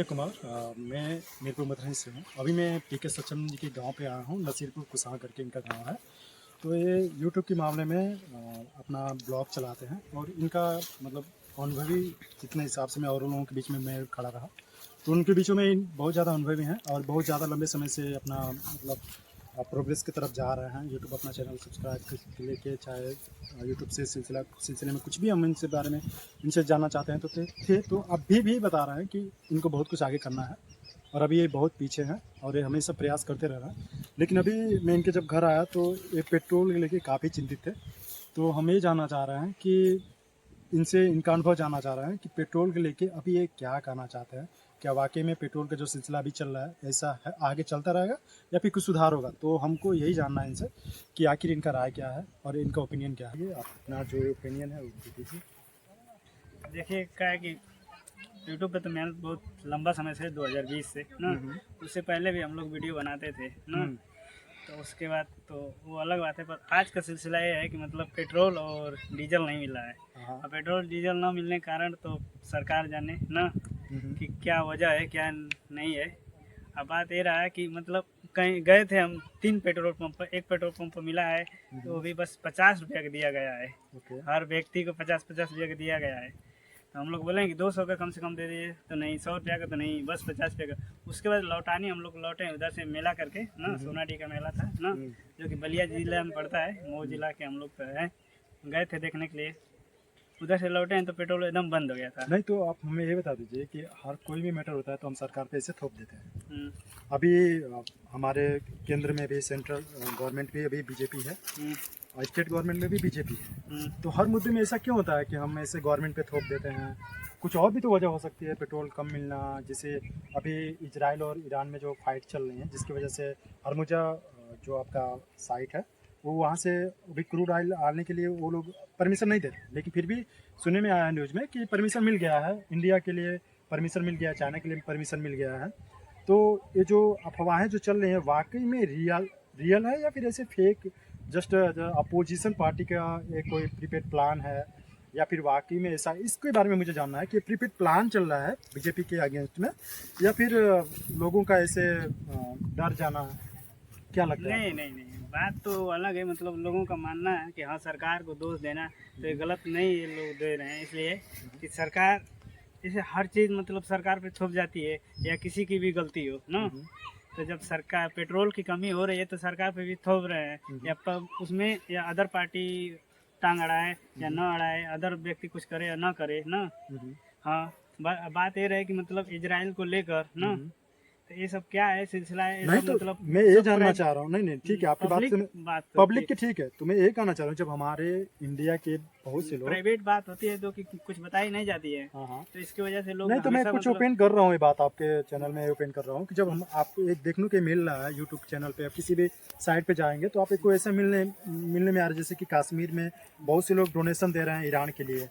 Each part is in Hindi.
कुमार मैं मीरपुर मथुरई से हूँ। अभी मैं पीके सचन जी के गांव पे आया हूँ। नसीरपुर कुसाहा करके इनका गांव है। तो ये यूट्यूब के मामले में अपना ब्लॉग चलाते हैं और इनका मतलब अनुभवी जितने हिसाब से मैं और लोगों के बीच में मैं खड़ा रहा, तो उनके बीचों में बहुत ज़्यादा अनुभवी हैं और बहुत ज़्यादा लंबे समय से अपना मतलब प्रोग्रेस की तरफ जा रहे हैं। यूट्यूब अपना चैनल सब्सक्राइब लेके, चाहे यूट्यूब से सिलसिले में कुछ भी हम इनसे बारे में इनसे जानना चाहते हैं तो थे तो अभी भी बता रहे हैं कि इनको बहुत कुछ आगे करना है और अभी ये बहुत पीछे हैं और ये हमेशा प्रयास करते रह रहे हैं। लेकिन अभी मैं इनके जब घर आया तो ये पेट्रोल के लेके काफ़ी चिंतित थे। तो हम ये जानना चाह रहे हैं कि इनसे इनका अनुभव जानना चाह रहे हैं कि पेट्रोल के लेके अभी ये क्या करना चाहते हैं। क्या वाकई में पेट्रोल का जो सिलसिला अभी चल रहा है ऐसा है, आगे चलता रहेगा या फिर कुछ सुधार होगा? तो हमको यही जानना है इनसे कि आखिर इनका राय क्या है और इनका ओपिनियन क्या है। आप अपना जो ओपिनियन है वो दीजिए। देखिए क्या है कि यूट्यूब पे तो मेहनत बहुत लंबा समय से 2020 से ना, उससे पहले भी हम लोग वीडियो बनाते थे ना। तो उसके बाद तो वो अलग बात है, पर आज का सिलसिला ये है कि मतलब पेट्रोल और डीजल नहीं मिल रहा है। और पेट्रोल डीजल ना मिलने के कारण तो सरकार जाने ना कि क्या वजह है क्या नहीं है। अब बात ये रहा है कि मतलब कहीं गए थे हम 3 पेट्रोल पंप पर, एक पेट्रोल पंप पर मिला है तो वो भी बस 50 रुपये का दिया गया है। हर व्यक्ति को 50-50 रुपये का दिया गया है। तो हम लोग बोलें कि 200 का कम से कम दे दीजिए, तो नहीं 100 रुपये का तो नहीं, बस 50 रुपये का। उसके बाद लौटानी हम लोग लौटे उधर से मेला करके ना, सोनाडी का मेला था ना, जो कि बलिया जिला में पड़ता है। मऊ जिला के हम लोग हैं, गए थे देखने के लिए। उधर से लौटे हैं तो पेट्रोल एकदम बंद हो गया था। नहीं तो आप हमें ये बता दीजिए कि हर कोई भी मैटर होता है तो हम सरकार पे इसे थोप देते हैं। अभी हमारे केंद्र में भी सेंट्रल गवर्नमेंट भी अभी बीजेपी है और स्टेट गवर्नमेंट में भी बीजेपी है। तो हर मुद्दे में ऐसा क्यों होता है कि हम ऐसे गवर्नमेंट पे थोप देते हैं? कुछ और भी तो वजह हो सकती है पेट्रोल कम मिलना, जैसे अभी इजराइल और ईरान में जो फाइट चल रही है जिसकी वजह से हरमुजा जो आपका साइट है वो वहाँ से अभी क्रूड ऑयल आने के लिए वो लोग परमिशन नहीं देते, लेकिन फिर भी सुनने में आया है न्यूज़ में कि परमिशन मिल गया है। इंडिया के लिए परमिशन मिल गया है, चाइना के लिए परमिशन मिल गया है। तो ये जो अफवाहें जो चल रही हैं वाकई में रियल है या फिर ऐसे फेक जस्ट अपोजिशन पार्टी का एक कोई प्रीपेड प्लान है, या फिर वाकई में ऐसा? इसके बारे में मुझे जानना है कि प्रीपेड प्लान चल रहा है बीजेपी के अगेंस्ट में या फिर लोगों का ऐसे डर जाना, क्या लगता है? नहीं, बात तो अलग है। मतलब लोगों का मानना है कि हाँ सरकार को दोष देना तो ये गलत नहीं, ये लोग दे रहे हैं इसलिए कि सरकार जैसे हर चीज़ मतलब सरकार पे थोप जाती है या किसी की भी गलती हो ना। तो जब सरकार पेट्रोल की कमी हो रही है तो सरकार पे भी थोप रहे हैं, या उसमें या अदर पार्टी टांग अड़ाए या न अड़ाए, अदर व्यक्ति कुछ करे या ना करे ना। हाँ, बात ये रहे कि मतलब इजराइल को लेकर ना, तो ये सब क्या है सिलसिला है? नहीं तो मतलब मैं ये जानना चाह रहा हूँ। नहीं ठीक है, आपकी बात से तो पब्लिक की ठीक है, तो मैं ये कहना चाह रहा हूँ जब हमारे इंडिया के बहुत से लोग प्राइवेट बात होती है तो कि कुछ बताई नहीं जाती है। तो इसकी वजह से लोग नहीं तो मैं कुछ मतलब ओपन कर रहा हूँ, ये बात आपके चैनल में ओपन कर रहा हूँ कि जब हम आपको एक देखने के मिल रहा है यूट्यूब चैनल पे, आप किसी भी साइट पे जाएंगे तो आप एक को ऐसा मिलने में आ रहा है जैसे कि कश्मीर में बहुत से लोग डोनेशन दे रहे हैं ईरान के लिए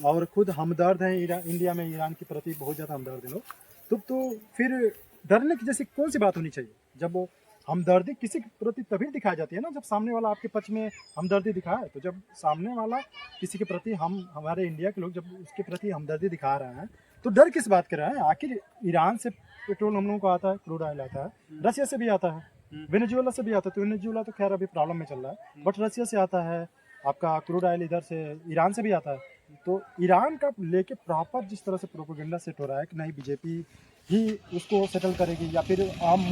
और खुद हमदर्द हैं इंडिया में ईरान के प्रति बहुत ज़्यादा हमदर्द है लोग। तो फिर डरने की जैसी कौन सी बात होनी चाहिए? जब वो हमदर्दी किसी के प्रति तभी दिखाई जाती है ना जब सामने वाला आपके पक्ष में हमदर्दी दिखाए। तो जब सामने वाला किसी के प्रति हमारे इंडिया के लोग जब उसके प्रति हमदर्दी दिखा रहे हैं तो डर किस बात के रहे हैं? आखिर ईरान से पेट्रोल हम लोगों को आता है, क्रूड ऑयल आता है, रसिया से भी आता है, वेनेजुएला से भी आता है। तो वेनेजुएला तो खैर अभी प्रॉब्लम में चल रहा है, बट रसिया से आता है आपका क्रूड ऑयल, इधर से ईरान से भी आता है। तो ईरान का लेके प्रॉपर जिस तरह से प्रोपेगेंडा सेट हो रहा है कि नहीं बीजेपी ही उसको सेटल करेगी, या फिर आम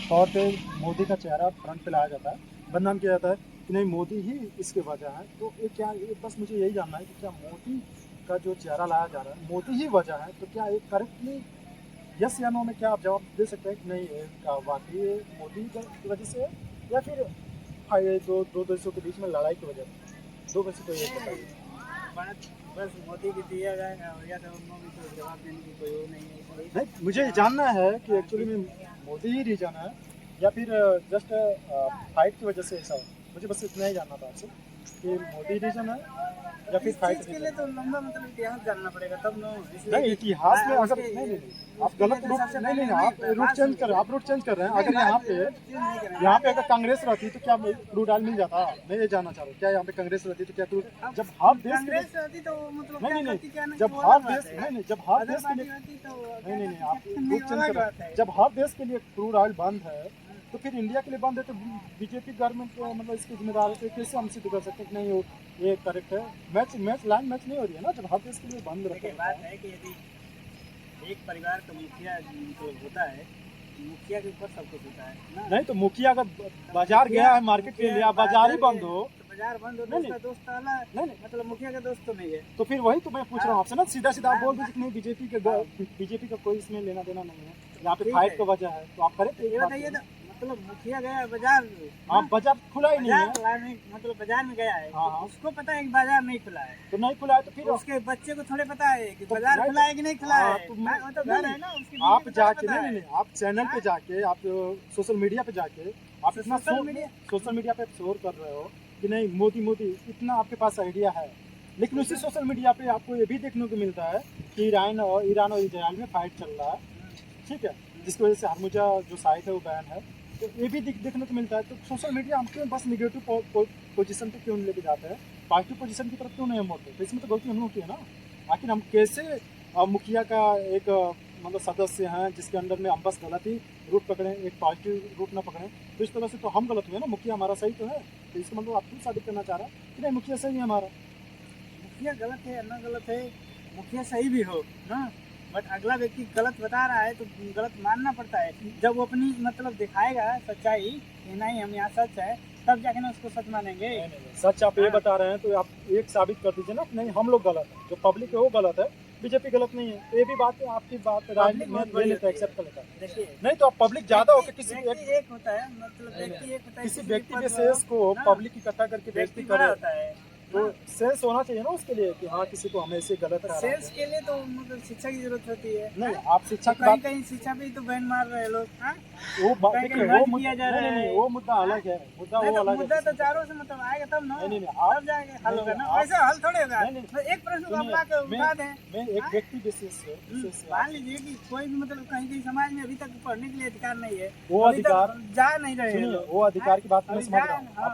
तौर पे मोदी का चेहरा फ्रंट पे लाया जाता है, बदनाम किया जाता है कि नहीं मोदी ही इसके वजह है। तो ये बस मुझे यही जानना है कि क्या मोदी का जो चेहरा लाया जा रहा है मोदी ही वजह है? तो क्या एक करेक्टली यस या नो में क्या आप जवाब दे सकते हैं कि नहीं वाकई मोदी की वजह से है या फिर दो देशों के बीच में लड़ाई की वजह से? दो वजह तो ये बताइए। बात बस मोदी की दिया जाएगा या तो उनको तो जवाब देने की कोई वो नहीं है। नहीं, मुझे जानना है कि एक्चुअली में मोदी ही रीजन है या फिर जस्ट फाइट की वजह से ऐसा हो। मुझे बस इतना ही जानना था आपसे। कि मोदी रीजन है या फिर इस फाइट चीज के लिए तो लंबा मतलब इतिहास जानना पड़ेगा तब न, इसलिए नहीं, कि- इतिहास में अगर उसके- नहीं आप उसके गलत लिए तो रूट सबसे नहीं पहले आप नहीं, रूट बात चेंज कर रहे हैं, आप रूट चेंज कर रहे हैं। अगर यहाँ पे अगर कांग्रेस रहती तो क्या क्रूड ऑयल मिल जाता? मैं ये जानना चाह रहा हूँ, क्या यहाँ पे कांग्रेस रहती तो क्या क्रूड, जब हर देश के कांग्रेस रहती तो मतलब नहीं क्या नहीं करती, क्या नहीं, जब वो हर अलग बात देश है। नहीं जब हर अदर देश के पार्टी लिए रहती तो नहीं क्या आप करती, रूट नहीं, चेंज अलग कर बात रहे है। हैं। जब हर देश के लिए क्रूड ऑयल बंद है तो फिर इंडिया के लिए बंद है, तो बीजेपी गवर्नमेंट मतलब इसकी जिम्मेदार है, तो कैसे हम सिद्ध कर सकते हैं कि नहीं ये करेक्ट है? मैच लाइन मैच नहीं हो रही है ना, जब हर देश के लिए बंद देखिए रहता बात है। है कि यदि एक परिवार का मुखिया जो होता है, मुखिया के ऊपर सब कुछ होता है ना। नहीं तो मुखिया अगर बाजार गया है मार्केट के लिए, बाजार ही बंद हो तो बाजार बंद हो तो नहीं, उसका दोस्त अलग, नहीं मतलब मुखिया का दोस्त तो नहीं है। तो फिर वही तो मैं पूछ रहा हूँ आपसे ना, सीधा सीधा आप बोल दीजिए कि नहीं हाँ। बीजेपी का कोई इसमें लेना देना नहीं है, यहाँ पे ठीक फाइट है। का वजह है, तो आप करें ये बताइए ना, मतलब मुखिया गया बाजार, हाँ बाजार खुला ही नहीं है, बाजार लाने मतलब बाजार में गया है, हाँ, तो हाँ। उसको पता है कि बाजार नहीं खुला है, तो नहीं खुला है तो फिर तो उसके बच्चे को थोड़े पता है कि तो बाजार नहीं खुला है कि नहीं खुला हाँ, है। तो हाँ, वो तो घर है ना, उसकी बीवी आप को थोड़ी जाके पता है। नहीं आप चैनल पे जाके, आप सोशल मीडिया पे जाके आप इतना सोशल मीडिया पे शोर कर रहे हो कि नहीं मोदी इतना आपके पास आइडिया है, लेकिन उसी सोशल मीडिया पे आपको ये भी देखने को मिलता है कि ईरान और इजराइल में फाइट चल रहा है, ठीक है, जिसकी वजह से हरमुजा जो साइट है वो बैन है, तो ये भी देखने को मिलता है। तो सोशल मीडिया हम क्यों बस निगेटिव पोजीशन पे क्यों लेके जाते हैं, पॉजिटिव पोजीशन की तरफ क्यों नहीं हम होते? तो इसमें तो गलती हम लोग की है ना। आखिर हम कैसे मुखिया का एक मतलब सदस्य हैं जिसके अंडर में हम बस गलत ही रूट पकड़ें, एक पॉजिटिव रूट ना पकड़ें, तो इस तरह से तो हम गलत हुए ना, मुखिया हमारा सही तो है, तो इसका मतलब आप क्यों साबित करना चाह रहा है कि नहीं मुखिया सही है हमारा? मुखिया गलत है या ना गलत है, मुखिया सही भी हो ना, बट अगला व्यक्ति गलत बता रहा है तो गलत मानना पड़ता है। जब वो अपनी मतलब दिखाएगा सच्चाई कि नहीं हम यहाँ सच है, तब जाके ना उसको सच मानेंगे। सच आप ये बता रहे हैं तो आप एक साबित कर दीजिए ना कि नहीं हम लोग गलत हैं, जो पब्लिक है वो गलत है, बीजेपी गलत नहीं है, तो ये भी बात है, आपकी बात राय Public बहुत बड़ी लेते होती एक्सेप्ट कर लेता है। देखिए नहीं तो आप पब्लिक ज्यादा होकर किसी व्यक्ति एक होता है, मतलब व्यक्ति एक होता है, किसी किसी व्यक्ति पद विशेष को ना, पब्लिक इकट्ठा करके व्यक्ति बेइज्जती बड़ा करे, होता है तो सेंस होना चाहिए ना उसके लिए कि हाँ किसी को हमें ऐसे गलत तो कह रहा सेल्स है। के लिए तो मतलब शिक्षा की जरूरत होती है। नहीं आप शिक्षा तो की कहीं बात कहीं शिक्षा पे ही तो बैन मार रहे हैं लोग। हाँ? वो बात कहीं देखिए, कहीं वो बंद मुद्दा किया जा रहा नहीं है। वो मुद्दा अलग है, मुद्दा नहीं वो तो अलग मुद्दा तो है। चारों से मतलब आएगा तब ना, नहीं तब जाएगा हल होगा ना, आप- ऐसे हल थोड़े होगा। नहीं, नहीं। तो एक प्रश्न को आप सुनिए, ला के मैं- उठा दें। मैं एक व्यक्ति विशेष से मान लीजिए कि कोई भी मतलब कहीं कहीं समाज में अभी तक पढ़ने के लिए अधिकार नहीं है, वो अभी तक अधिकार जा नहीं रहे हैं सुनिए, लोग। वो अधिकार की बात मैं अभी समझ जा- रहा हूँ। हाँ।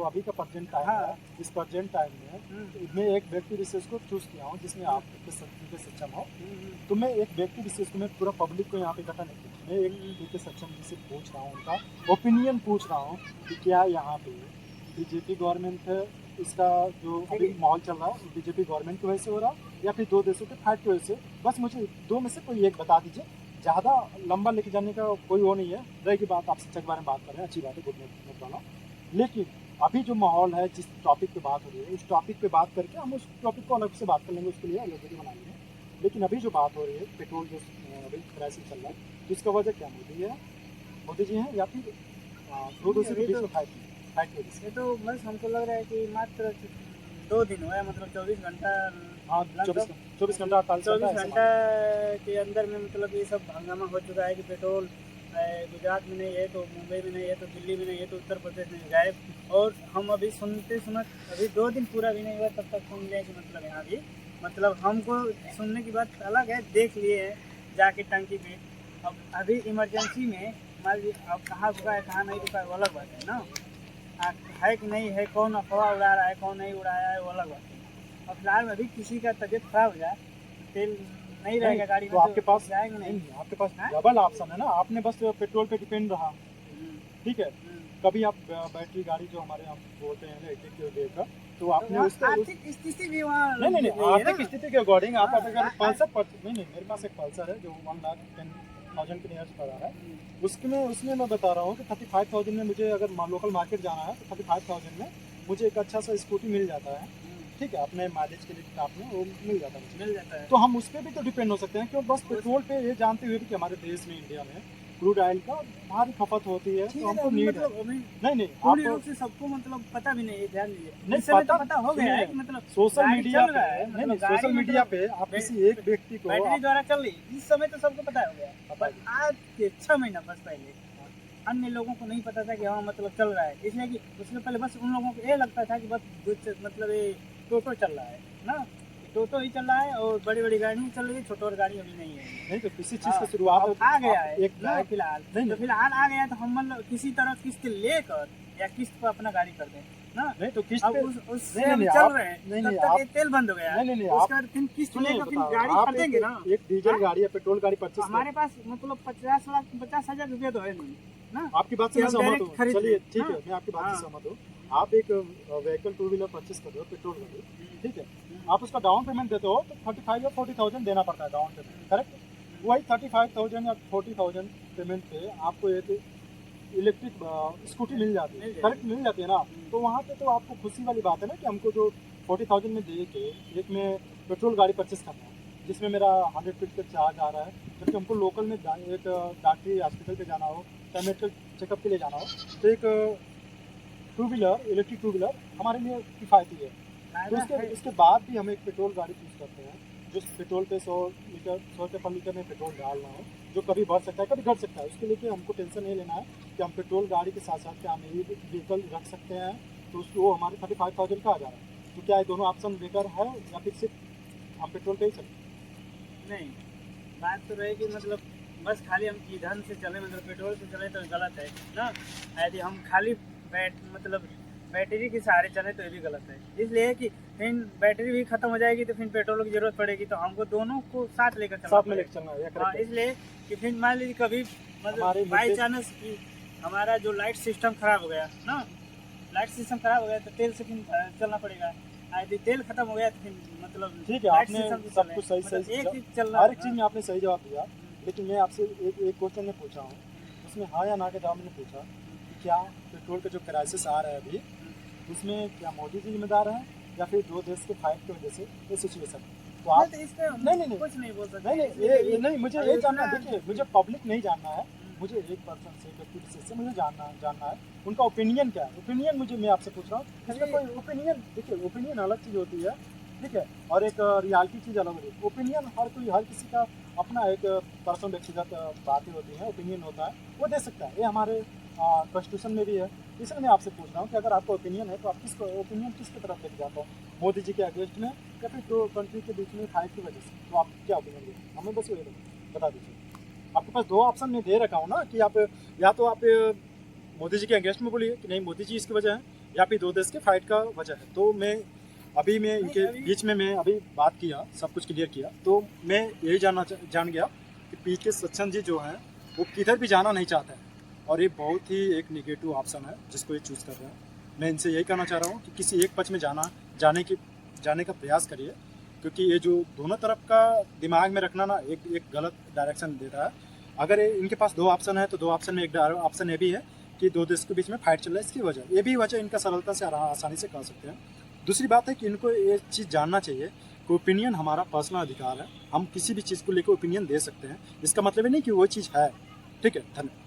अभी का प्रेजेंट टाइम हाँ। है, इस प्रेजेंट टाइम में मैं एक व्यक्ति विशेष को चूज किया हूँ जिसमें आप सक्षम हो, तो मैं एक व्यक्ति विशेष को, मैं पूरा पब्लिक को यहाँ पे इकट्ठा नहीं किया, मैं एक व्यक्ति सक्षम जिसे पूछ रहा हूँ, उनका ओपिनियन पूछ रहा हूँ कि क्या यहाँ पे बीजेपी गवर्नमेंट है, इसका जो अभी माहौल चल रहा है बीजेपी गवर्नमेंट की वजह से हो रहा है या फिर दो देशों के फाइट की वजह से, बस मुझे दो में से कोई एक बता दीजिए। ज़्यादा लंबा लेके जाने का कोई वो नहीं है, रहेगी बात आप शिक्षा के बारे में बात कर रहे हैं, अच्छी बात है, गुड मत वाला, लेकिन अभी जो माहौल है जिस टॉपिक पे बात हो रही है उस टॉपिक पे बात करके हम उस टॉपिक को अलग से बात कर लेंगे, उसके लिए अलग वीडियो बना लेंगे। लेकिन अभी जो बात हो रही है पेट्रोल जो अभी क्राइसिस चल रहा है, तो इसका वजह क्या मोदी जी हैं या फिर दो देशों के बीच में फाइट की वजह से? ये तो बस हमको लग रहा है कि मात्र 2 दिन हुआ है, मतलब 24 घंटा, हाँ 24 घंटा 24 घंटा के अंदर में मतलब ये सब हंगामा हो चुका है कि पेट्रोल गुजरात में नहीं है तो मुंबई में नहीं है तो दिल्ली में नहीं है तो उत्तर प्रदेश में गायब। और हम अभी सुनते अभी 2 दिन पूरा भी नहीं हुआ तब तक सुन लिया कि मतलब यहाँ भी मतलब हमको सुनने की बात अलग है, देख लिए हैं जाके टंकी पे। अब अभी इमरजेंसी में मान लीजिए अब कहाँ रुका है कहाँ नहीं रुका है वो अलग बात है ना, है कि नहीं है, कौन अफवाह उड़ा रहा है कौन नहीं उड़ाया है वो अलग बात है। अब फिलहाल में अभी किसी का तबीयत खराब हो जाए, तेल नहीं रहेगा गाड़ी में तो आपके पास जाएगा नहीं। आपके पास डबल ऑप्शन है ना, आपने बस पेट्रोल पे डिपेंड रहा, ठीक है, कभी आप बैटरी गाड़ी जो हमारे यहाँ बोलते हैं इलेक्ट्रिक वेहिकल, तो आपने उसका आर्थिक स्थिति भी वहाँ नहीं आर्थिक स्थिति के अकॉर्डिंग आप अगर पल्सर नहीं मेरे पास एक पल्सर है जो 1,10,000 के नियर पड़ा है, उसमें मैं बता रहा हूँ कि 35,000 में मुझे अगर लोकल मार्केट जाना है तो 35,000 में मुझे एक अच्छा सा स्कूटी मिल जाता है, ठीक है, अपने माइलेज के लिए आपने वो मिल जाता है। तो हम उस पर भी तो डिपेंड हो सकते हैं, क्यों बस पेट्रोल पे ये जानते हुए भी कि हमारे देश में इंडिया में क्रूड ऑयल का भारी खपत होती है, तो हमको नीड है। नहीं पूर्ण रूप से सबको मतलब पता भी नहीं है, ध्यान दीजिए नहीं इस समय तो पता हो गया है कि मतलब सोशल गाड़ी मीडिया चल रहा है, पे मतलब सोशल गाड़ी मीडिया मतलब पे आप किसी एक व्यक्ति को बैटरी द्वारा चल रही इस समय तो सबको पता हो गया, पर आज के 6 महीना बस पहले अन्य लोगों को नहीं पता था कि हाँ मतलब चल रहा है, इसलिए कि उससे पहले बस उन लोगों को ये लगता था कि बस मतलब ये टोटो चल रहा है ना, टोटो ही चल रहा है और बड़ी बड़ी गाड़ी ही चल रही है, छोटी और गाड़ी अभी नहीं है। नहीं तो किसी चीज हाँ, की शुरुआत अब आ गया है एक ना फिलहाल, नहीं तो फिलहाल आ गया है तो हम मतलब किसी तरह किस्त लेकर या किस्त पर अपना गाड़ी कर दें ना। नहीं तो किस्त अब पे उससे नहीं, हम नहीं, चल आप- रहे हैं, नहीं, तब नहीं, तक आप- ये तेल बंद हो गया, नहीं, नहीं, उसके बाद फिर किस्त सुनिए, लेकर फिर बताओ, गाड़ी आप खरीदेंगे ना। एक डीजल हाँ? गाड़ी या पेट्रोल गाड़ी परचेस हमारे पास मतलब 50,00,000 रुपये तो है नहीं ना। आपकी बात से मैं कि हम सहमत डायरेक्ट हूँ, खरीद चलिए लें, ठीक हाँ? है, मैं आपकी बात हाँ। से सहमत हूँ। आप एक व्हीकल 2 व्हीलर परचेस कर रहे हो पेट्रोल गाड़ी, ठीक है, आप उसका डाउन पेमेंट देते हो तो 35 या 40,000 देना पड़ता है डाउन पेमेंट, करेक्ट। वही 35,000 या 40,000 पेमेंट पे आपको एक इलेक्ट्रिक स्कूटी मिल जाती है, करेक्ट, मिल जाती है ना। तो वहाँ पे तो आपको खुशी वाली बात है ना कि हमको जो 40,000 में दे के एक में पेट्रोल गाड़ी परचेस करना है जिसमें मेरा 100 फीट का चार्ज आ रहा है, जबकि हमको लोकल में एक डॉक्टरी हॉस्पिटल पे जाना हो या मेडिकल चेकअप के लिए जाना हो तो एक 2 व्हीलर इलेक्ट्रिक 2 व्हीलर हमारे लिए किफ़ायती है। तो उसके बाद भी हम एक पेट्रोल गाड़ी चूज़ करते हैं जो पेट्रोल पे 100 रुपये पर लीटर में पेट्रोल डालना हो, जो कभी बढ़ सकता है कभी घट सकता है। उसके लिए कि हमको टेंशन नहीं लेना है कि हम पेट्रोल गाड़ी के साथ साथ क्या हम ये व्हीकल रख सकते हैं, तो उसको वो हमारे 35,000 का आ जा रहा है। तो क्या ये दोनों ऑप्शन बेकार है या फिर सिर्फ हम पेट्रोल पे ही चलते हैं? नहीं, बात तो रही कि मतलब बस खाली हम ईंधन से चले मतलब पेट्रोल से चले तो गलत है ना। यदि हम खाली मतलब बैटरी के सहारे चले तो ये भी गलत है, इसलिए कि फिर बैटरी भी खत्म हो जाएगी तो फिर पेट्रोल की जरूरत पड़ेगी, तो हमको दोनों को साथ लेकर चलना साथ में लेकर चलना है, हाँ, correct है। इसलिए कि फिर मान लीजिए कभी हमारे मतलब बाई मुद्दे- चांस कि हमारा जो लाइट सिस्टम खराब हो गया ना, लाइट सिस्टम खराब हो गया तो तेल से फिर चलना पड़ेगा। यदि तेल खत्म हो गया तो फिर मतलब ठीक है, लाइट आपने सिस्टम से सब चले, कुछ सही मतलब सही एक चीज चलना हर एक चीज़ में आपने सही जवाब दिया, लेकिन मैं आपसे एक क्वेश्चन में पूछा हूँ, उसमें हाँ या ना का जवाब मैंने पूछा कि क्या पेट्रोल का जो क्राइसिस आ रहा है अभी उसमें क्या मोदी जी जिम्मेदार हैं या फिर दो देश के फाइट की वजह से ये सिचुएशन। तो आप तो इसमें नहीं, कुछ नहीं बोल सकते। नहीं नहीं ये नहीं, मुझे ये जानना, देखिए मुझे पब्लिक नहीं जानना है, मुझे एक पर्सन से व्यक्ति विशेष से मुझे जानना है उनका ओपिनियन क्या है। ओपिनियन मुझे मैं आपसे पूछ रहा हूँ, इसका कोई ओपिनियन, देखिए ओपिनियन अलग चीज़ होती है, ठीक है, और एक रियलिटी चीज़ अलग होती है। ओपिनियन हर किसी का अपना एक पर्सनल व्यक्तिगत बातें होती हैं, ओपिनियन होता है, वो दे सकता है, ये हमारे कॉन्स्टिट्यूशन में भी है। इसलिए मैं आपसे पूछ रहा हूँ कि अगर आपका ओपिनियन है तो आप किसको ओपिनियन किसकी तरफ लेके जाता हो, मोदी जी के अगेंस्ट में या फिर दो कंट्री के बीच में फाइट की वजह से, तो आप क्या ओपिनियन देते हमें बस ये बता दीजिए। आपके पास दो ऑप्शन में दे रखा हूँ ना कि आप या तो आप मोदी जी के अगेंस्ट में बोलिए कि नहीं मोदी जी इसकी वजह है, या फिर दो देश के फाइट का वजह है। तो मैं इनके बीच में मैं अभी बात किया, सब कुछ क्लियर किया, तो मैं यही जान गया कि पी के सच्चन जी जो हैं वो किधर भी जाना नहीं चाहते हैं, और ये बहुत ही एक निगेटिव ऑप्शन है जिसको ये चूज़ कर रहे हैं। मैं इनसे यही कहना चाह रहा हूँ कि किसी एक पक्ष में जाने का प्रयास करिए, क्योंकि ये जो दोनों तरफ का दिमाग में रखना ना एक गलत डायरेक्शन देता है। अगर इनके पास दो ऑप्शन है तो दो ऑप्शन में एक ऑप्शन ये भी है कि दो देश के बीच में फाइट चल रहा है, इसकी वजह ये भी वजह इनका सरलता से आसानी से कह सकते हैं। दूसरी बात है कि इनको ये चीज़ जानना चाहिए कि ओपिनियन हमारा पर्सनल अधिकार है, हम किसी भी चीज़ को लेकर ओपिनियन दे सकते हैं, इसका मतलब ये नहीं कि वो चीज़ है। ठीक है, धन्यवाद।